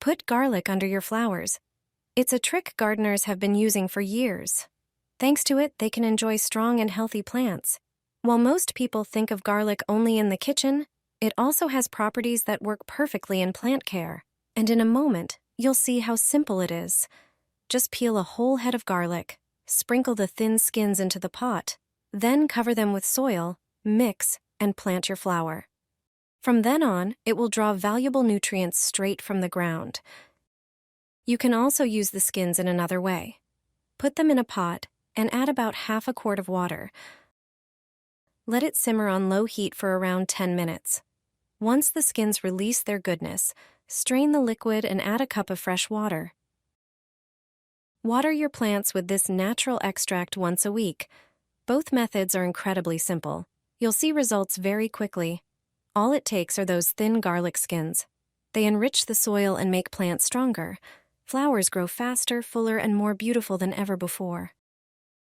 Put garlic under your flowers. It's a trick gardeners have been using for years. Thanks to it, they can enjoy strong and healthy plants. While most people think of garlic only in the kitchen, it also has properties that work perfectly in plant care. And in a moment, you'll see how simple it is. Just peel a whole head of garlic, sprinkle the thin skins into the pot, then cover them with soil, mix, and plant your flower. From then on, it will draw valuable nutrients straight from the ground. You can also use the skins in another way. Put them in a pot and add about half a quart of water. Let it simmer on low heat for around 10 minutes. Once the skins release their goodness, strain the liquid and add a cup of fresh water. Water your plants with this natural extract once a week. Both methods are incredibly simple. You'll see results very quickly. All it takes are those thin garlic skins. They enrich the soil and make plants stronger. Flowers grow faster, fuller, and more beautiful than ever before.